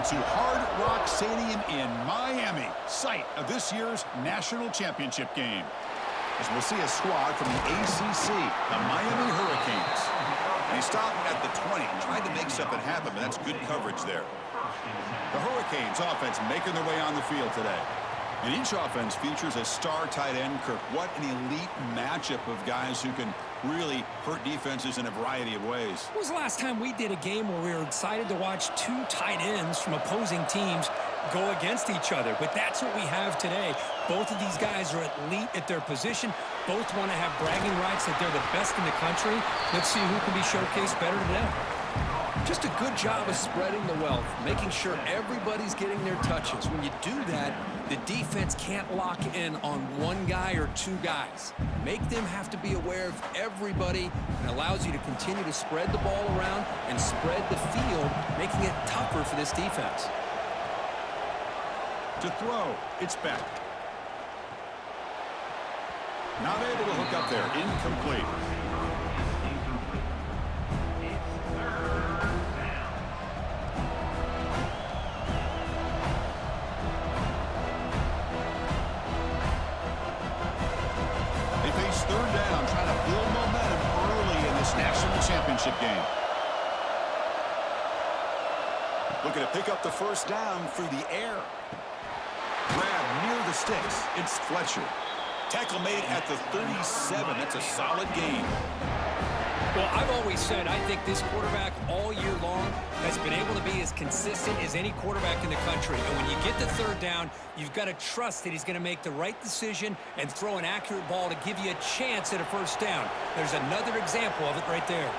to Hard Rock Stadium in Miami, site of this year's national championship game. As we'll see a squad from the ACC, the Miami Hurricanes. And he stopped at the 20, tried to make something happen, but that's good coverage there. The Hurricanes offense making their way on the field today. And each offense features a star tight end, Kirk. What an elite matchup of guys who can really hurt defenses in a variety of ways. When was the last time we did a game where we were excited to watch two tight ends from opposing teams go against each other? But that's what we have today. Both of these guys are elite at their position. Both want to have bragging rights that they're the best in the country. Let's see who can be showcased better today. Just a good job of spreading the wealth, making sure everybody's getting their touches. When you do that, the defense can't lock in on one guy or two guys. Make them have to be aware of everybody, and allows you to continue to spread the ball around and spread the field, making it tougher for this defense. To throw, it's Beck. Not able to hook up there, incomplete. Third down, trying to build momentum early in this national championship game. Looking to pick up the first down through the air. Grab near the sticks. It's Fletcher. Tackle made at the 37. That's a solid gain. Well, I've always said I think this quarterback all year long has been able to be as consistent as any quarterback in the country. And when you get the third down, you've got to trust that he's going to make the right decision and throw an accurate ball to give you a chance at a first down. There's another example of it right there.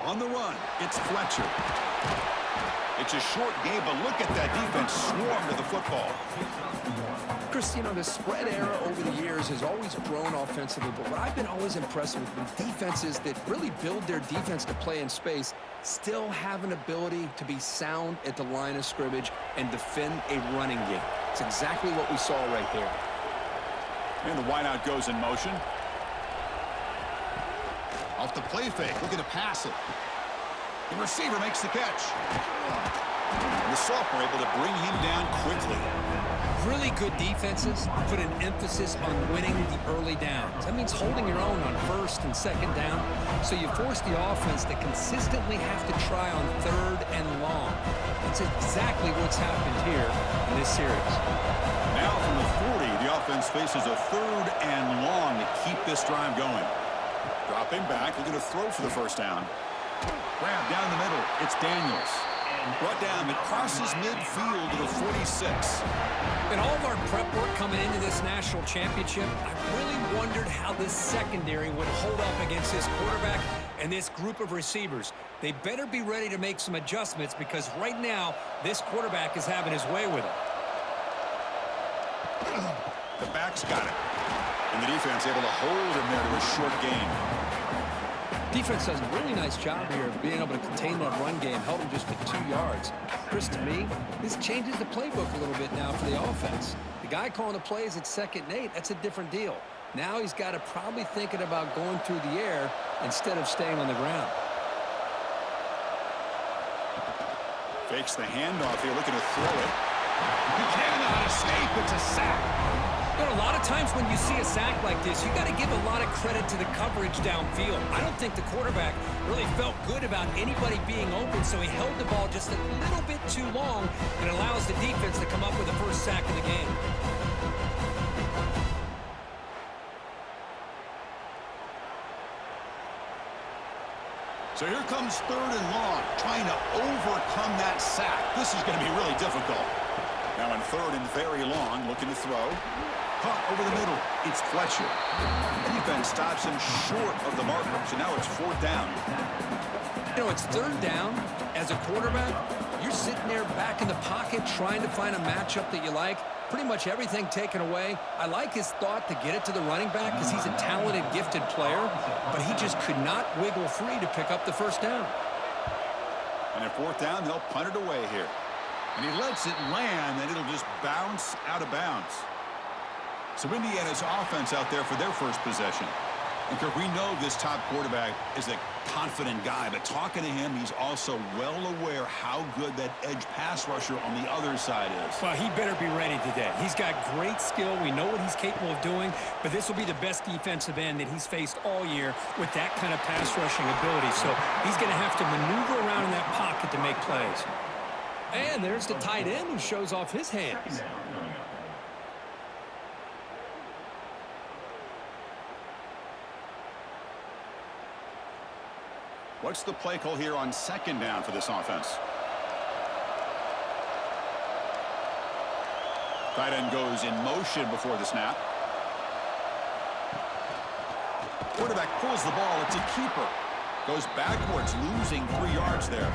On the run, it's Fletcher. It's a short game, but look at that defense swarm to the football. Chris, you know, the spread era over the years has always grown offensively, but what I've been always impressed with defenses that really build their defense to play in space still have an ability to be sound at the line of scrimmage and defend a running game. It's exactly what we saw right there. And the wideout goes in motion. Off the play fake, looking to pass it. The receiver makes the catch. And the sophomore able to bring him down quickly. Really good defenses put an emphasis on winning the early downs. That means holding your own on first and second down. So you force the offense to consistently have to try on third and long. That's exactly what's happened here in this series. Now from the 40, the offense faces a third and long to keep this drive going. Dropping back, looking to throw for the first down. Grab down the middle. It's Daniels. Brought down, it crosses midfield to the 46. In all of our prep work coming into this national championship, I really wondered how this secondary would hold up against this quarterback and this group of receivers. They better be ready to make some adjustments because right now, this quarterback is having his way with it. The back's got it. And the defense able to hold him there to a short gain. Defense does a really nice job here of being able to contain that run game, held him just to 2 yards. Chris, to me, this changes the playbook a little bit now for the offense. The guy calling the plays at 2nd and 8, that's a different deal. Now he's got to probably thinking about going through the air instead of staying on the ground. Fakes the handoff here, looking to throw it. He cannot escape. It's a sack. There are a lot of times when you see a sack like this, you got to give a lot of credit to the coverage downfield. I don't think the quarterback really felt good about anybody being open, so he held the ball just a little bit too long and allows the defense to come up with the first sack of the game. So here comes third and long, trying to overcome that sack. This is going to be really difficult. Now in third and very long, looking to throw. Caught over the middle. It's Fletcher. Defense stops him short of the marker, so now it's 4th down. You know, it's 3rd down. As a quarterback, you're sitting there back in the pocket trying to find a matchup that you like. Pretty much everything taken away. I like his thought to get it to the running back because he's a talented, gifted player, but he just could not wiggle free to pick up the first down. And at 4th down, they'll punt it away here. And he lets it land, and it'll just bounce out of bounds. So Indiana's offense out there for their first possession. Because we know this top quarterback is a confident guy, but talking to him, he's also well aware how good that edge pass rusher on the other side is. Well, he better be ready today. He's got great skill. We know what he's capable of doing, but this will be the best defensive end that he's faced all year with that kind of pass rushing ability. So he's going to have to maneuver around in that pocket to make plays. And there's the tight end who shows off his hands. What's the play call here on second down for this offense? Tight end goes in motion before the snap. Quarterback pulls the ball. It's a keeper. Goes backwards, losing 3 yards there.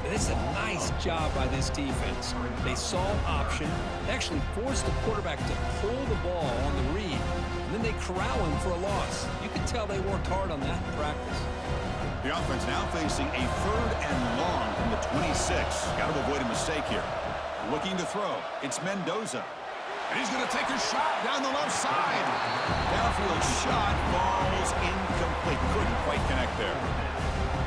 This is a nice job by this defense. They saw an option. They actually forced the quarterback to pull the ball on the read, and then they corral him for a loss. You can tell they worked hard on that in practice. The offense now facing a 3rd and long from the 26. Got to avoid a mistake here. Looking to throw. It's Mendoza. And he's going to take a shot down the left side. Downfield shot falls incomplete. Couldn't quite connect there.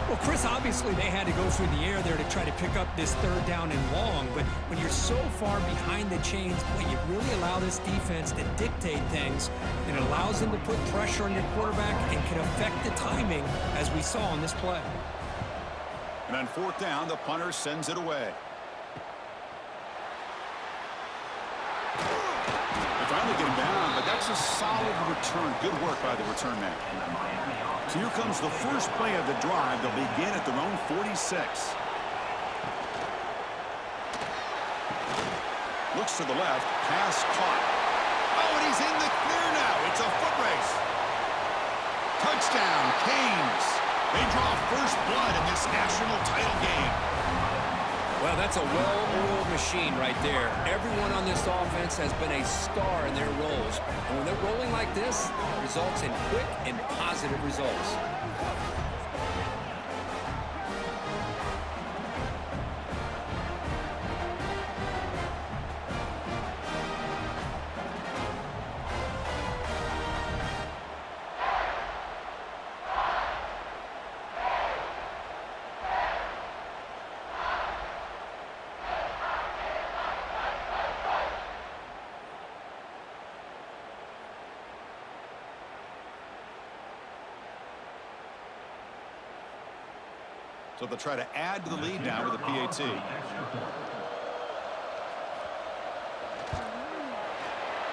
Well, Chris, obviously they had to go through the air there to try to pick up this 3rd down and long, but when you're so far behind the chains, boy, you really allow this defense to dictate things, and it allows them to put pressure on your quarterback and can affect the timing, as we saw on this play. And on 4th down, the punter sends it away. They finally get him down, but that's a solid return. Good work by the return man. So here comes the first play of the drive. They'll begin at their own 46. Looks to the left. Pass caught. Oh, and he's in the clear now. It's a foot race. Touchdown, Canes. They draw first blood in this national title game. Well, that's a well-oiled machine right there. Everyone on this offense has been a star in their roles. And when they're rolling like this, it results in quick and positive results. So they'll try to add to the lead now with a PAT.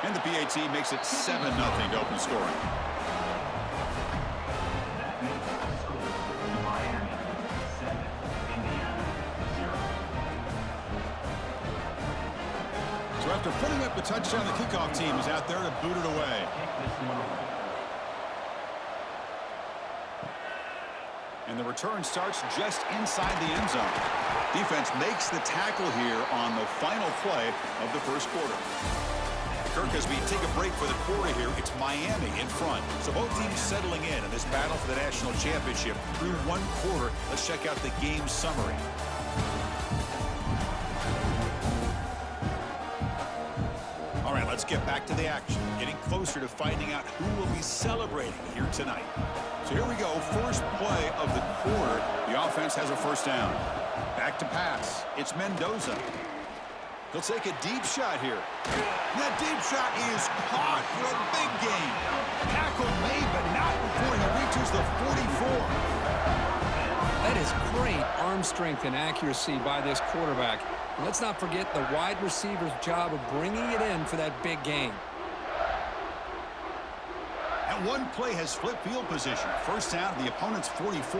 And the PAT makes it 7-0 to open scoring. So after putting up the touchdown, the kickoff team is out there to boot it away. And the return starts just inside the end zone. Defense makes the tackle here on the final play of the first quarter. Kirk, as we take a break for the quarter here, it's Miami in front. So both teams settling in this battle for the national championship through one quarter. Let's check out the game summary. All right, let's get back to the action. Getting closer to finding out who will be celebrating here tonight. So here we go, first play of the quarter. The offense has a first down. Back to pass. It's Mendoza. He'll take a deep shot here. And that deep shot is caught for a big gain. Tackle made, but not before he reaches the 44. That is great arm strength and accuracy by this quarterback. And let's not forget the wide receiver's job of bringing it in for that big gain. And one play has split field position. First down, the opponent's 44.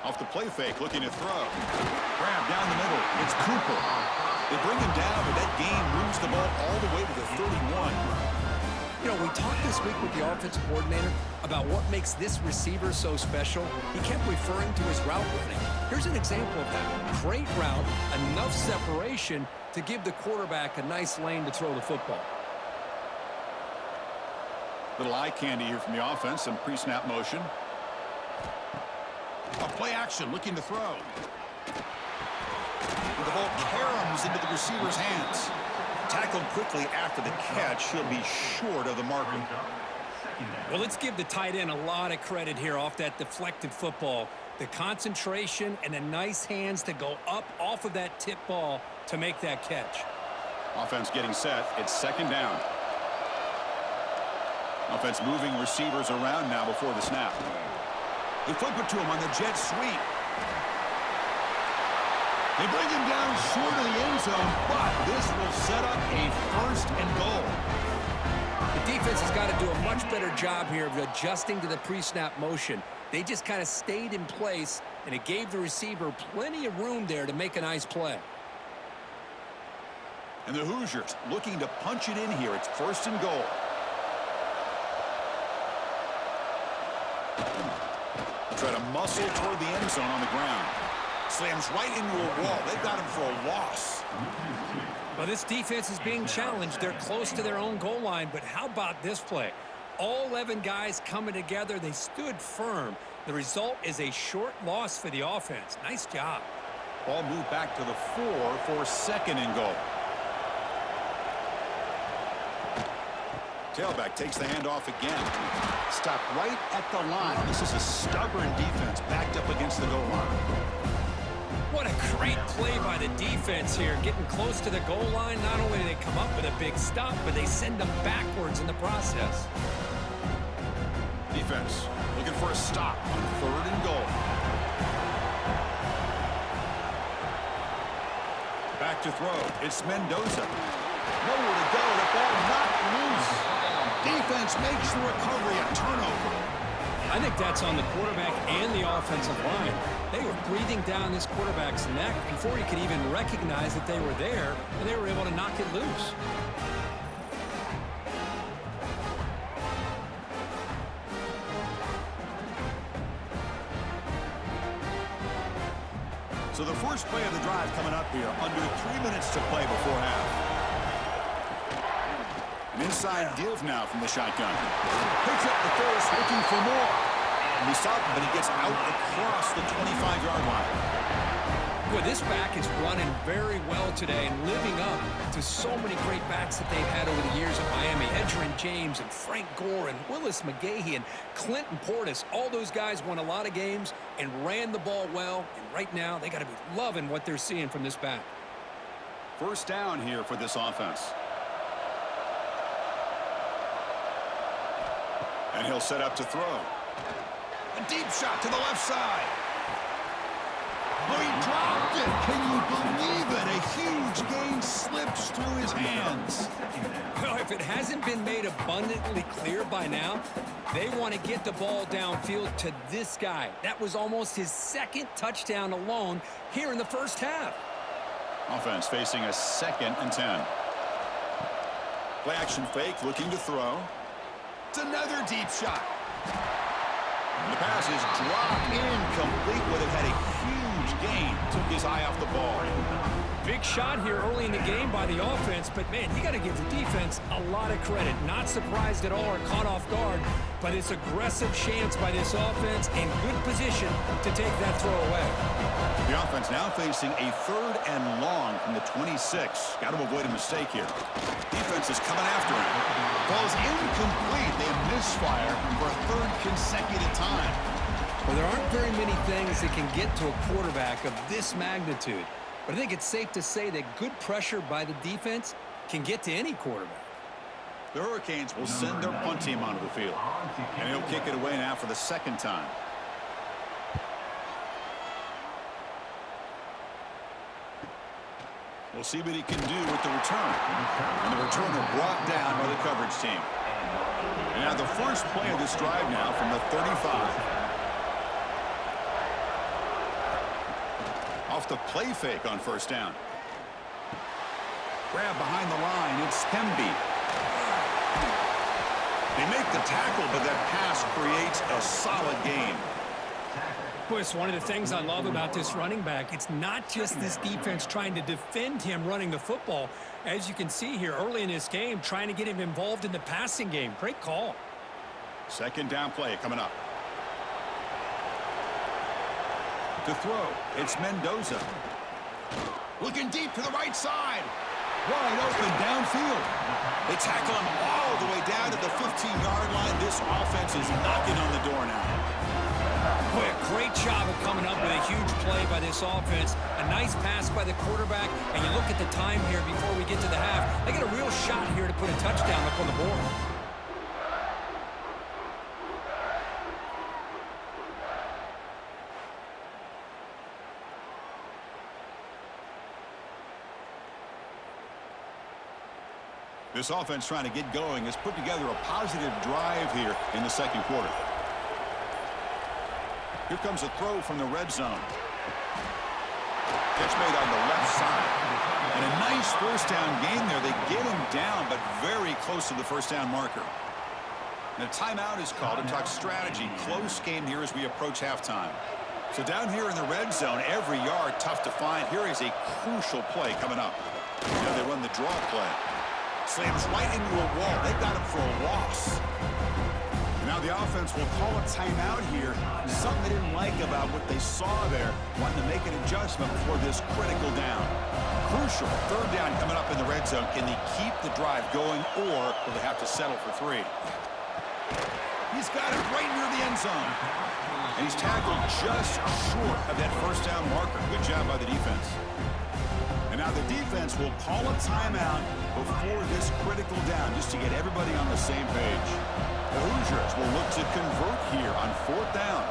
Off the play fake, looking to throw. Grab down the middle. It's Cooper. They bring him down, but that gain moves the ball all the way to the 31. You know, we talked this week with the offensive coordinator about what makes this receiver so special. He kept referring to his route running. Here's an example of that. Great route, enough separation to give the quarterback a nice lane to throw the football. Little eye candy here from the offense, some pre-snap motion. A play action, looking to throw. And the ball caroms into the receiver's hands. Tackled quickly after the catch. He'll be short of the marker. Well, let's give the tight end a lot of credit here off that deflected football. The concentration and the nice hands to go up off of that tip ball to make that catch. Offense getting set. It's second down. Offense moving receivers around now before the snap. They flip it to him on the jet sweep. They bring him down short of the end zone, but this will set up a first and goal. The defense has got to do a much better job here of adjusting to the pre-snap motion. They just kind of stayed in place, and it gave the receiver plenty of room there to make a nice play. And the Hoosiers looking to punch it in here. It's first and goal. Try to muscle toward the end zone on the ground. Slams right into a wall. They've got him for a loss. Well, this defense is being challenged. They're close to their own goal line, but how about this play? All 11 guys coming together. They stood firm. The result is a short loss for the offense. Nice job. Ball moved back to the 4 for second and goal. Tailback takes the handoff again. Stopped right at the line. This is a stubborn defense backed up against the goal line. What a great play by the defense here. Getting close to the goal line, not only do they come up with a big stop, but they send them backwards in the process. Defense looking for a stop on third and goal. Back to throw. It's Mendoza. Nowhere to go. The ball knocked loose. Defense makes the recovery a turnover. I think that's on the quarterback and the offensive line. They were breathing down this quarterback's neck before he could even recognize that they were there, and they were able to knock it loose. So the first play of the drive coming up here, under 3 minutes to play before half. An inside give now from the shotgun. Picks up the first, looking for more. And he stopped, but he gets out across the 25-yard line. Boy, this back is running very well today and living up to so many great backs that they've had over the years at Miami. Edgerrin James and Frank Gore and Willis McGahee and Clinton Portis. All those guys won a lot of games and ran the ball well. And right now, they got to be loving what they're seeing from this back. First down here for this offense. And he'll set up to throw. A deep shot to the left side. Oh, he dropped it. Can you believe it? A huge gain slips through his hands. Well, if it hasn't been made abundantly clear by now, they want to get the ball downfield to this guy. That was almost his second touchdown alone here in the first half. Offense facing a 2nd and 10. Play action fake, looking to throw. It's another deep shot. And the pass is dropped incomplete, but it had a huge gain. Took his eye off the ball. Big shot here early in the game by the offense, but man, you got to give the defense a lot of credit. Not surprised at all or caught off guard, but it's aggressive chance by this offense in good position to take that throw away. The offense now facing a 3rd and long from the 26. Got to avoid a mistake here. Defense is coming after him. Ball's incomplete. They misfire for a 3rd consecutive time. Well, there aren't very many things that can get to a quarterback of this magnitude. But I think it's safe to say that good pressure by the defense can get to any quarterback. The Hurricanes will send their punt team onto the field. And he'll kick it away now for the 2nd time. We'll see what he can do with the return. And the returner brought down by the coverage team. And now the first play of this drive now from the 35. Off the play fake on first down. Grab behind the line. It's Hemby. They make the tackle, but that pass creates a solid gain. Boy, it's one of the things I love about this running back. It's not just this defense trying to defend him running the football. As you can see here early in this game, trying to get him involved in the passing game. Great call. 2nd down play coming up. To throw, it's Mendoza. Looking deep to the right side. Wide open downfield. They tackle him all the way down to the 15-yard line. This offense is knocking on the door now. Boy, a great job of coming up with a huge play by this offense. A nice pass by the quarterback. And you look at the time here before we get to the half. They get a real shot here to put a touchdown up on the board. This offense trying to get going has put together a positive drive here in the second quarter. Here comes a throw from the red zone. Catch made on the left side. And a nice first down gain there. They get him down, but very close to the first down marker. And a timeout is called to talk strategy. Close game here as we approach halftime. So down here in the red zone, every yard tough to find. Here is a crucial play coming up. Now they run the draw play. Slams right into a wall. They got him for a loss. And now the offense will call a timeout here. Something they didn't like about what they saw there. Wanting to make an adjustment for this critical down. Crucial. Third down coming up in the red zone. Can they keep the drive going, or will they have to settle for 3? He's got it right near the end zone. And he's tackled just short of that first down marker. Good job by the defense. And now the defense will call a timeout before this critical down, just to get everybody on the same page. The Hoosiers will look to convert here on 4th down.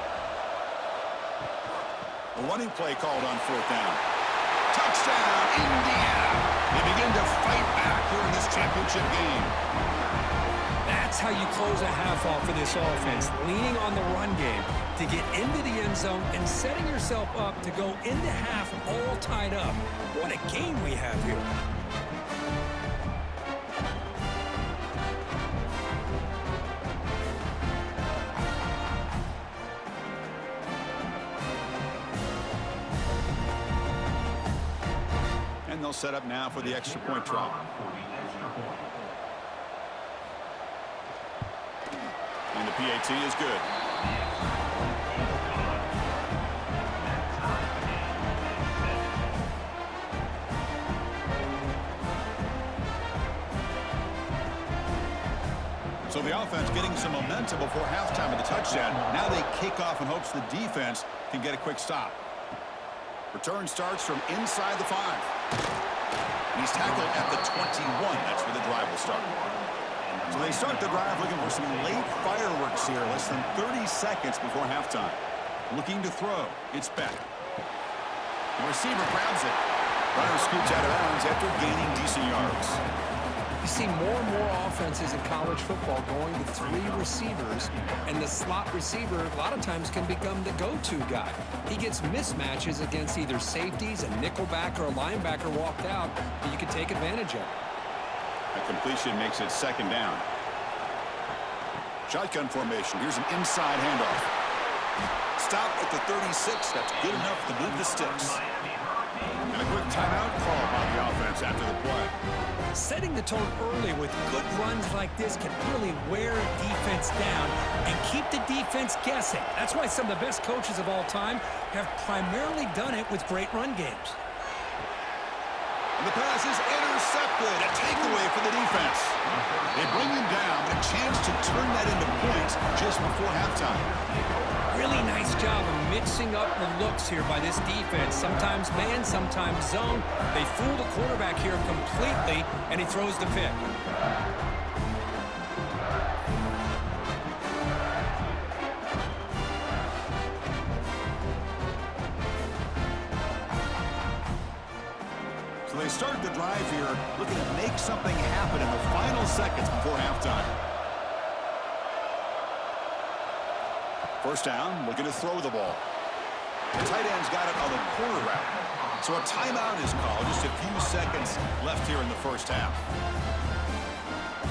A running play called on 4th down. Touchdown, Indiana! They begin to fight back here in this championship game. That's how you close a half off for this offense, leaning on the run game to get into the end zone and setting yourself up to go into half all tied up. What a game we have here. And they'll set up now for the extra point try. And the PAT is good. So the offense getting some momentum before halftime of the touchdown. Now they kick off in hopes the defense can get a quick stop. Return starts from inside the 5. And he's tackled at the 21. That's where the drive will start. So they start the drive looking for some late fireworks here. Less than 30 seconds before halftime. Looking to throw. It's Beck. The receiver grabs it. Runner scoots out of bounds after gaining decent yards. You see more and more offenses in college football going to 3 receivers, and the slot receiver a lot of times can become the go-to guy. He gets mismatches against either safeties, a nickelback, or a linebacker walked out, and you can take advantage of it. A completion makes it 2nd down. Shotgun formation. Here's an inside handoff. Stop at the 36. That's good enough to move the sticks. And a quick timeout call by the offense after the play. Setting the tone early with good runs like this can really wear a defense down and keep the defense guessing. That's why some of the best coaches of all time have primarily done it with great run games. And the pass is intercepted. A takeaway for the defense. They bring him down, but a chance to turn that into points just before halftime. Really nice job of mixing up the looks here by this defense. Sometimes man, sometimes zone. They fool the quarterback here completely, and he throws the pick. So they start the drive here, looking to make something happen in the final seconds before halftime. First down, looking to throw the ball. The tight end's got it on the corner route. So a timeout is called. Just a few seconds left here in the first half.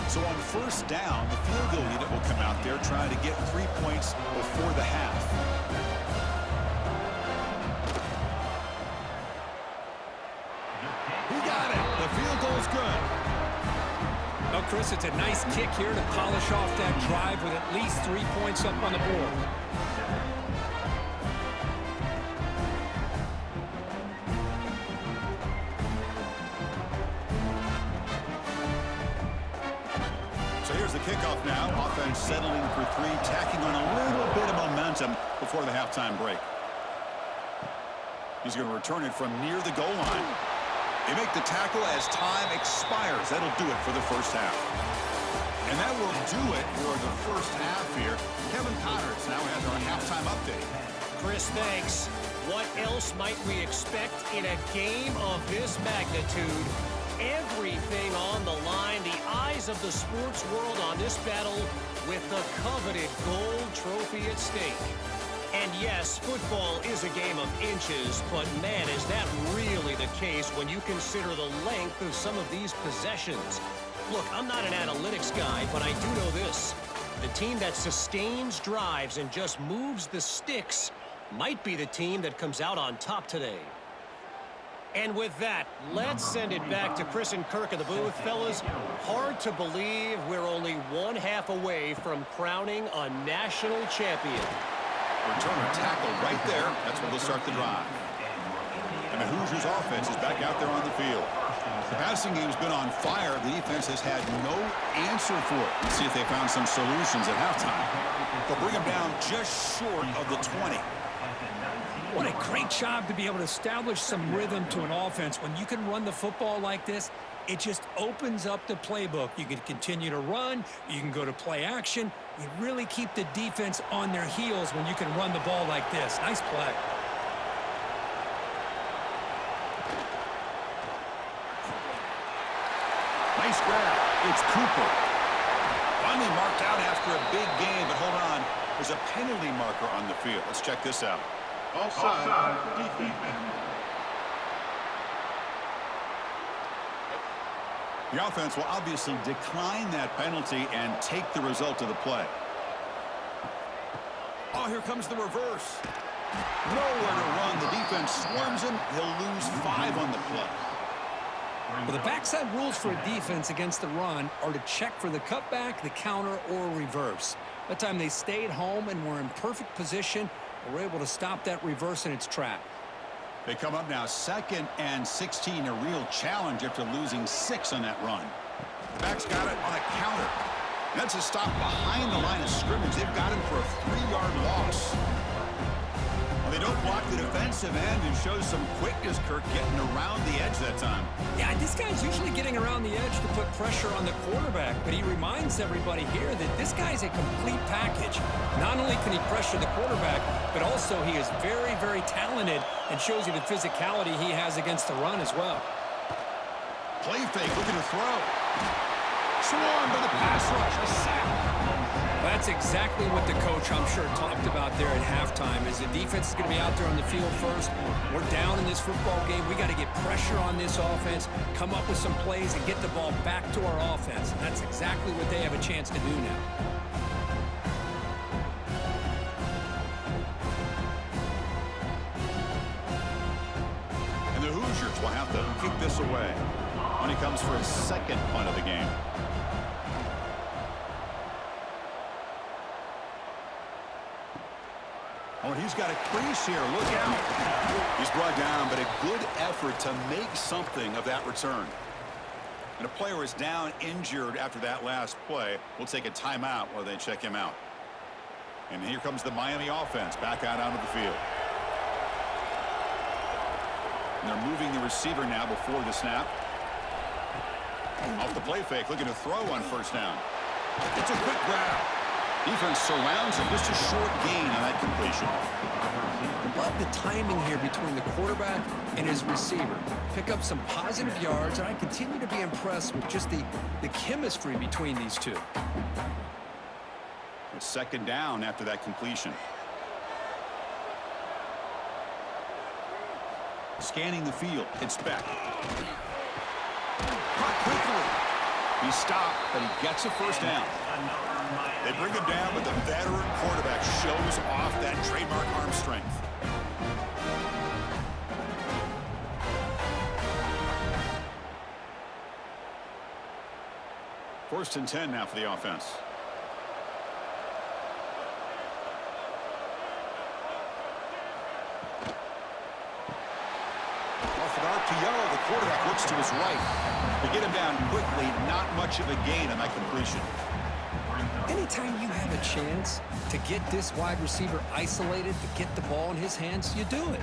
So on first down, the field goal unit will come out there trying to get 3 points before the half. He got it. The field goal's good. Well, Chris, it's a nice kick here to polish off that drive with at least 3 points up on the board. kickoff now. Offense settling for three, tacking on a little bit of momentum before the halftime break. He's going to return it from near the goal line. They make the tackle as time expires. That'll do it for the first half. And that will do it for the first half here. Kevin Connors now has our halftime update. Chris, thanks. What else might we expect in a game of this magnitude? Everything on the line, the eyes of the sports world on this battle with the coveted gold trophy at stake. And yes, football is a game of inches, but man, is that really the case when you consider the length of some of these possessions. Look, I'm not an analytics guy, but I do know this. The team that sustains drives and just moves the sticks might be the team that comes out on top today. And with that, let's send it back to Chris and Kirk in the booth. Fellas, hard to believe we're only one half away from crowning a national champion. Return a tackle right there. That's where they'll start the drive. And the Hoosiers offense is back out there on the field. The passing game's been on fire. The defense has had no answer for it. Let's see if they found some solutions at halftime. They'll bring them down just short of the 20. What a great job to be able to establish some rhythm to an offense. When you can run the football like this, it just opens up the playbook. You can continue to run. You can go to play action. You really keep the defense on their heels when you can run the ball like this. Nice play. Nice grab. It's Cooper. Finally marked out after a big game, but hold on. There's a penalty marker on the field. Let's check this out. Offside. The offense will obviously decline that penalty and take the result of the play. Oh, here comes the reverse. Nowhere to run. The defense swarms him. He'll lose 5 on the play. Well, the backside rules for a defense against the run are to check for the cutback, the counter, or reverse. That time they stayed home and were in perfect position. Were able to stop that reverse in its track. They come up now 2nd and 16, a real challenge after losing 6 on that run. The back's got it on a counter. That's a stop behind the line of scrimmage. They've got him for a 3-yard loss. Well, they don't block the defensive end and show some quickness, Kirk, getting around the edge that time. Yeah, this guy's usually getting around the edge to put pressure on the quarterback, but he reminds everybody here that this guy's a complete package. Not only can he pressure the quarterback, but also he is very, very talented and shows you the physicality he has against the run as well. Play fake, looking to throw. Swarmed by the pass rush, a sack. That's exactly what the coach, I'm sure, talked about there at halftime, is the defense is going to be out there on the field first. We're down in this football game. We got to get pressure on this offense, come up with some plays, and get the ball back to our offense. And that's exactly what they have a chance to do now. And the Hoosiers will have to kick this away when he comes for his 2nd punt of the game. Oh, he's got a crease here. Look out. He's brought down, but a good effort to make something of that return. And a player is down injured after that last play. We'll take a timeout while they check him out. And here comes the Miami offense back out onto the field. And they're moving the receiver now before the snap. Off the play fake, looking to throw on 1st down. It's a quick grab. Defense surrounds him. Just a short gain on that completion. Love the timing here between the quarterback and his receiver. Pick up some positive yards, and I continue to be impressed with just the chemistry between these two. It's 2nd down after that completion. Scanning the field. It's Beck. Caught quickly. He stopped, but he gets a 1st down. They bring him down, but the veteran quarterback shows off that trademark arm strength. First and 10 now for the offense. Off an RPO, the quarterback looks to his right. To get him down quickly, not much of a gain on that completion. Anytime you have a chance to get this wide receiver isolated, to get the ball in his hands, you do it.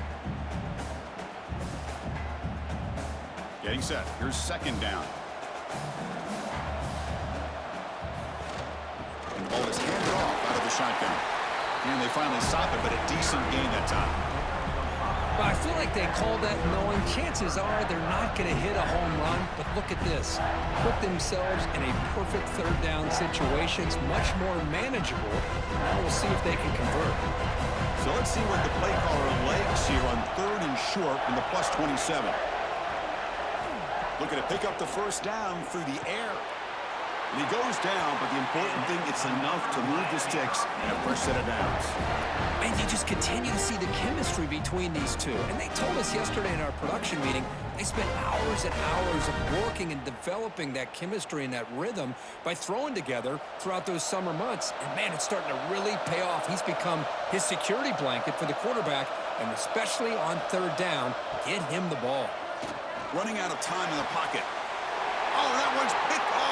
Getting set. Here's second down. And the ball is handed off out of the shotgun. And they finally stop it, but a decent gain that time. Well, I feel like they called that knowing chances are they're not going to hit a home run. But look at this. Put themselves in a perfect third down situation. It's much more manageable. Now we'll see if they can convert. So let's see what the play caller likes here on 3rd and short from the +27. Looking to pick up the first down through the air. And he goes down, but the important thing, it's enough to move the sticks and a fresh set of downs. And you just continue to see the chemistry between these two. And they told us yesterday in our production meeting, they spent hours and hours of working and developing that chemistry and that rhythm by throwing together throughout those summer months. And, man, it's starting to really pay off. He's become his security blanket for the quarterback, and especially on 3rd down, get him the ball. Running out of time in the pocket. Oh, that one's picked off.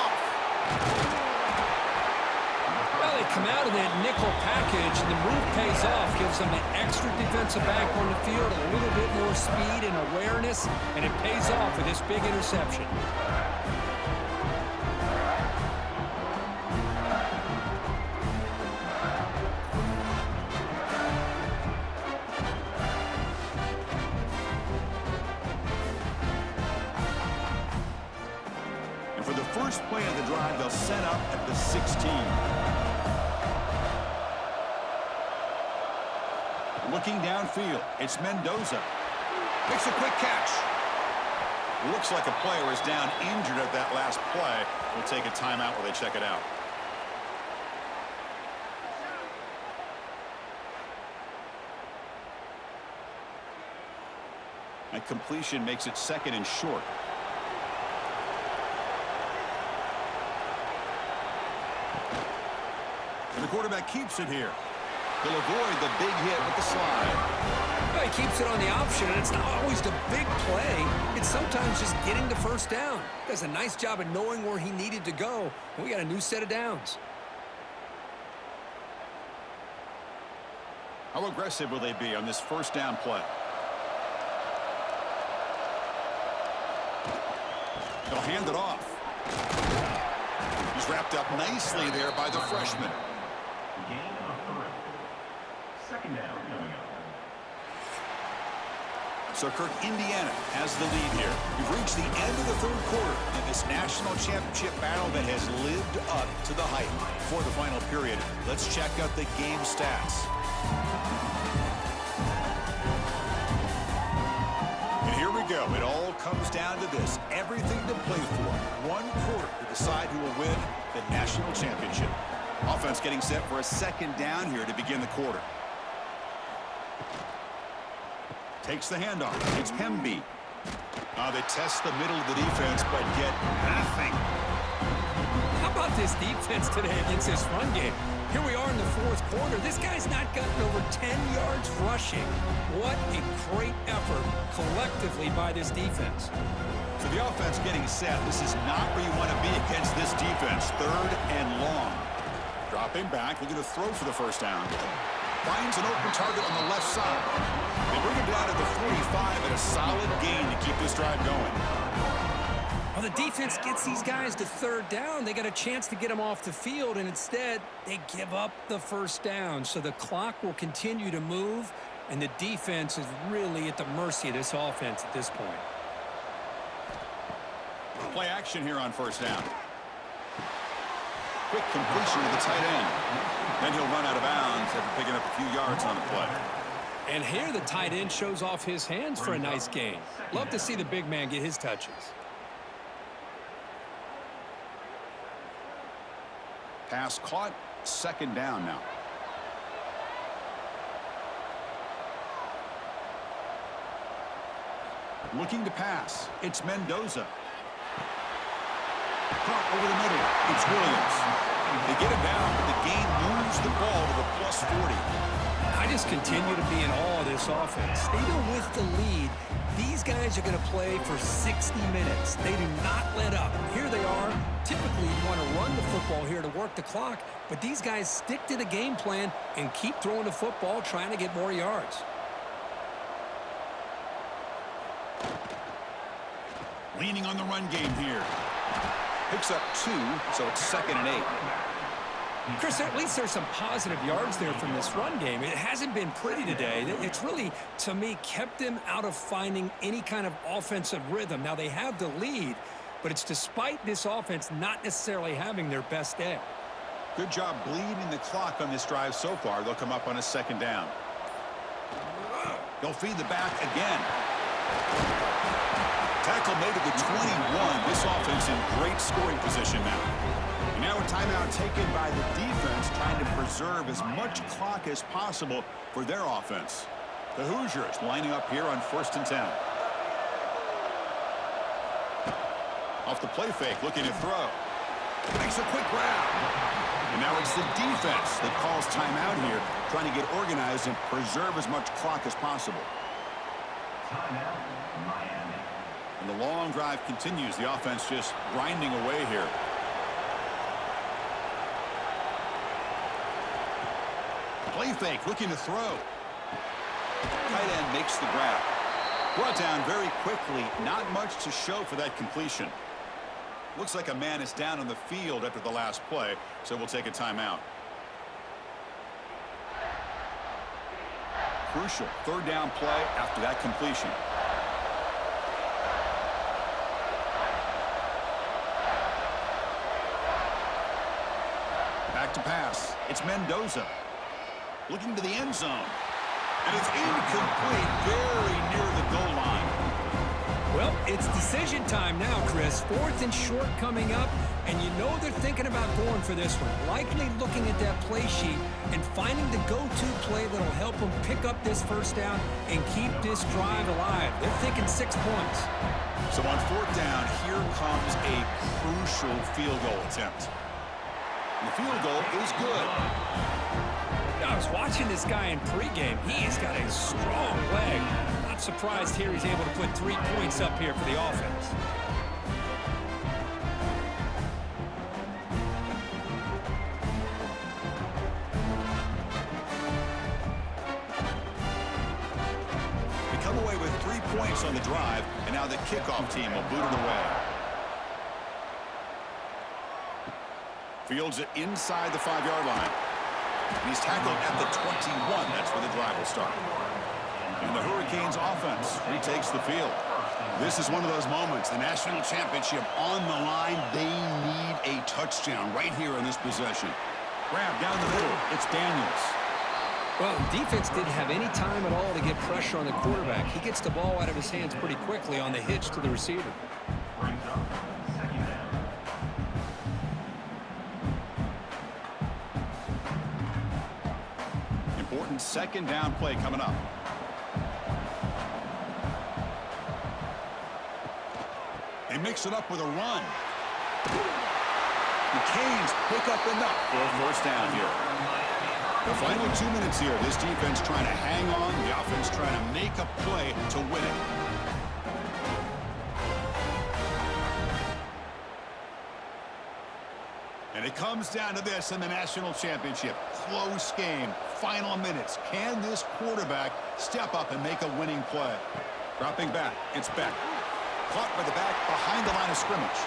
Well, they come out of that nickel package, and the move pays off. Gives them an extra defensive back on the field, a little bit more speed and awareness, and it pays off with this big interception. And for the first play of the drive, they'll set up at the 16. Looking downfield, it's Mendoza. Makes a quick catch. Looks like a player is down injured at that last play. We'll take a timeout while they check it out. That completion makes it 2nd and short. And the quarterback keeps it here. He'll avoid the big hit with the slide. Well, he keeps it on the option, and it's not always the big play. It's sometimes just getting the first down. Does a nice job of knowing where he needed to go. And we got a new set of downs. How aggressive will they be on this first down play? They'll hand it off. He's wrapped up nicely there by the freshman. So Kirk, Indiana has the lead here. We've reached the end of the 3rd quarter in this national championship battle that has lived up to the hype. For the final period, let's check out the game stats. And here we go. It all comes down to this. Everything to play for. 1 quarter to decide who will win the national championship. Offense getting set for a 2nd down here to begin the quarter. Takes the handoff. It's Hemby. They test the middle of the defense, but get nothing. How about this defense today against this run game? Here we are in the 4th quarter. This guy's not gotten over 10 yards rushing. What a great effort collectively by this defense. So the offense getting set. This is not where you want to be against this defense. 3rd and long. Dropping back, looking to throw for the first down. Finds an open target on the left side. They bring him down at the 45 and a solid gain to keep this drive going. Well, the defense gets these guys to 3rd down. They got a chance to get them off the field, and instead they give up the first down. So the clock will continue to move, and the defense is really at the mercy of this offense at this point. Play action here on first down. Quick completion to the tight end. Then he'll run out of bounds after picking up a few yards on the play. And here the tight end shows off his hands for a nice gain. Love to see the big man get his touches. Pass caught, 2nd down now. Looking to pass. It's Mendoza. Caught over the middle. It's Williams. They get him down, but the game moves the ball to the +40. I just continue to be in awe of this offense. Even with the lead, these These guys are going to play for 60 minutes. They do not let up. Here they are. Typically, you want to run the football here to work the clock, but these guys stick to the game plan and keep throwing the football, trying to get more yards. Leaning on the run game here. Picks up 2, so it's 2nd and 8. Chris, at least there's some positive yards there from this run game. It hasn't been pretty today. It's really, to me, kept them out of finding any kind of offensive rhythm. Now, they have the lead, but it's despite this offense not necessarily having their best day. Good job bleeding the clock on this drive so far. They'll come up on a 2nd down. They'll feed the back again. Tackle made at the 21. This offense in great scoring position now. And now a timeout taken by the defense, trying to preserve as much clock as possible for their offense. The Hoosiers lining up here on 1st and 10. Off the play fake, looking to throw. Makes a quick grab. And now it's the defense that calls timeout here, trying to get organized and preserve as much clock as possible. And the long drive continues. The offense just grinding away here. Play fake, looking to throw. Tight end makes the grab. Brought down very quickly. Not much to show for that completion. Looks like a man is down on the field after the last play, so we'll take a timeout. Crucial 3rd down play after that completion. Back to pass. It's Mendoza. Looking to the end zone. And it's incomplete, very near the goal line. Well, it's decision time now, Chris. 4th and short coming up, and you know they're thinking about going for this one. Likely looking at that play sheet and finding the go-to play that'll help them pick up this 1st down and keep this drive alive. They're thinking 6 points. So on 4th down, here comes a crucial field goal attempt. And the field goal is good. I was watching this guy in pregame. He's got a strong leg. Not surprised here he's able to put 3 points up here for the offense. They come away with 3 points on the drive, and now the kickoff team will boot it away. Fields it inside the 5-yard line. He's tackled at the 21. That's where the drive will start. And the Hurricanes offense retakes the field. This is one of those moments. The national championship on the line. They need a touchdown right here in this possession. Grab down the middle. It's Daniels. Well, the defense didn't have any time at all to get pressure on the quarterback. He gets the ball out of his hands pretty quickly on the hitch to the receiver. Important 2nd down play coming up. They mix it up with a run. The Canes pick up enough for a 1st down here. The final 2 minutes here. This defense trying to hang on. The offense trying to make a play to win it. And it comes down to this in the national championship. Close game. Final minutes. Can this quarterback step up and make a winning play? Dropping back. It's Beck. Caught by the back behind the line of scrimmage.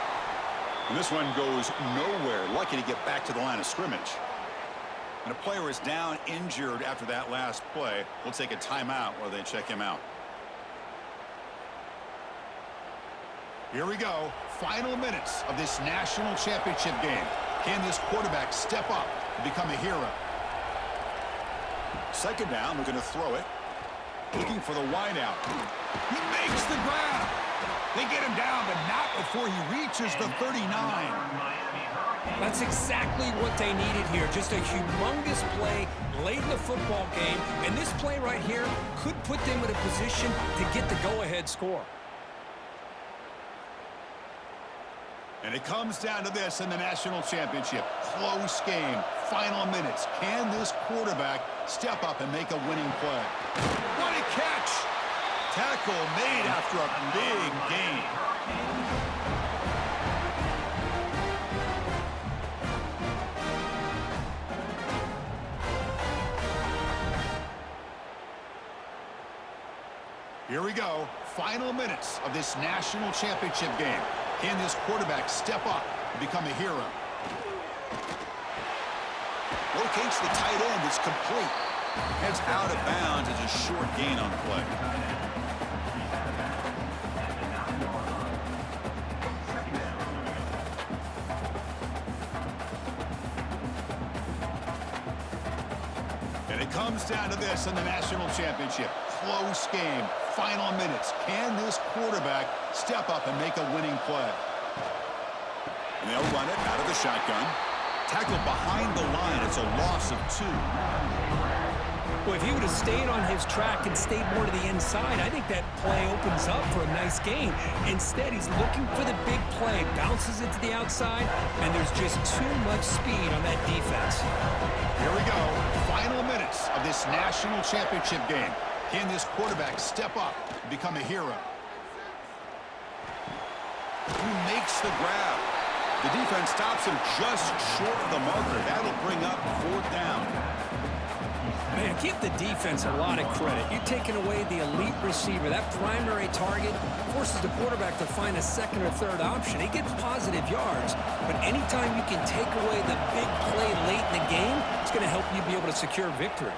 And this one goes nowhere. Lucky to get back to the line of scrimmage. And a player is down injured after that last play. We'll take a timeout while they check him out. Here we go. Final minutes of this national championship game. Can this quarterback step up and become a hero? 2nd down, we're going to throw it. Looking for the wideout. He makes the grab. They get him down, but not before he reaches the 39. That's exactly what they needed here. Just a humongous play late in the football game. And this play right here could put them in a position to get the go-ahead score. And it comes down to this in the national championship. Close game. Final minutes. Can this quarterback step up and make a winning play? What a catch! Tackle made after a big gain. Here we go. Final minutes of this national championship game. Can this quarterback step up and become a hero? Locates the tight end. It's complete. Heads out of bounds as a short gain on the play. And it comes down to this in the national championship. Close game. Final minutes. Can this quarterback step up and make a winning play? And they'll run it out of the shotgun. Tackle behind the line. It's a loss of 2. Well, if he would have stayed on his track and stayed more to the inside, I think that play opens up for a nice gain. Instead, he's looking for the big play, bounces it to the outside, and there's just too much speed on that defense. Here we go. Final minutes of this national championship game. Can this quarterback step up and become a hero? Who makes the grab? The defense stops him just short of the marker. That'll bring up 4th down. Man, give the defense a lot of credit. You're taking away the elite receiver. That primary target forces the quarterback to find a second or third option. He gets positive yards, but anytime you can take away the big play late in the game, it's going to help you be able to secure victory.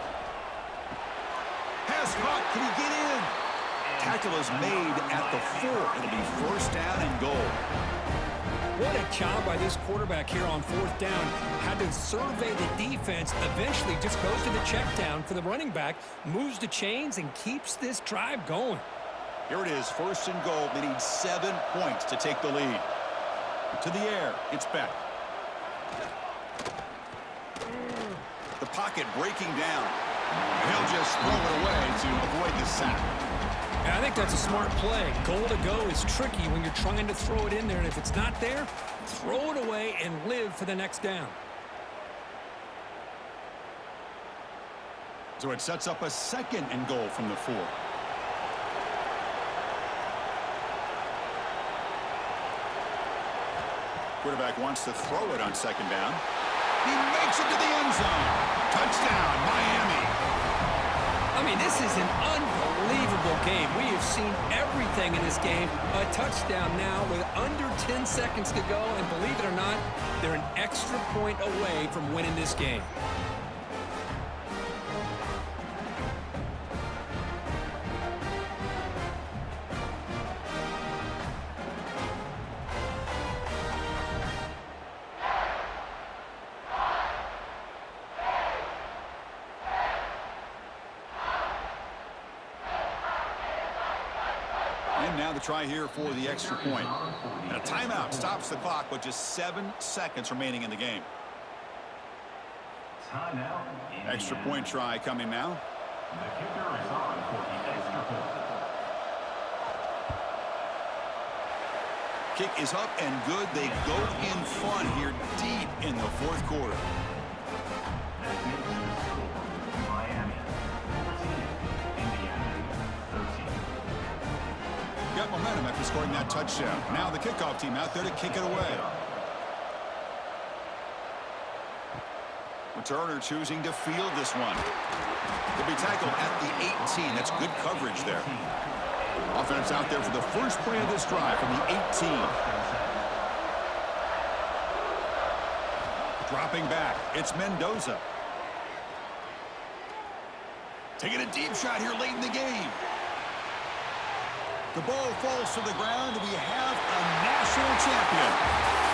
Pass caught. Can he get in? Tackle is made at the 4. It'll be 1st down and goal. What a job by this quarterback here on 4th down. Had to survey the defense, eventually just goes to the check down for the running back, moves the chains, and keeps this drive going. Here it is, 1st and goal. They need 7 points to take the lead. To the air, it's Beck. The pocket breaking down. He'll just throw it away to avoid the sack. Yeah, I think that's a smart play. Goal to go is tricky when you're trying to throw it in there, and if it's not there, throw it away and live for the next down. So it sets up a 2nd and goal from the 4. Quarterback wants to throw it on 2nd down. He makes it to the end zone. Touchdown, Miami. I mean, this is an unbelievable game. We have seen everything in this game. A touchdown now with under 10 seconds to go, and believe it or not, they're an extra point away from winning this game. And now the try here for the extra point. And a timeout stops the clock with just 7 seconds remaining in the game. Extra point try coming now. The kicker is on for the extra point. Kick is up and good. They go in front here deep in the 4th quarter. That makes the score Miami 14, Indiana 13. Got momentum after scoring that touchdown. Now the kickoff team out there to kick it away. Returner choosing to field this one. They'll be tackled at the 18. That's good coverage there. Offense out there for the first play of this drive from the 18. Dropping back, it's Mendoza. Taking a deep shot here late in the game. The ball falls to the ground. We have a national champion.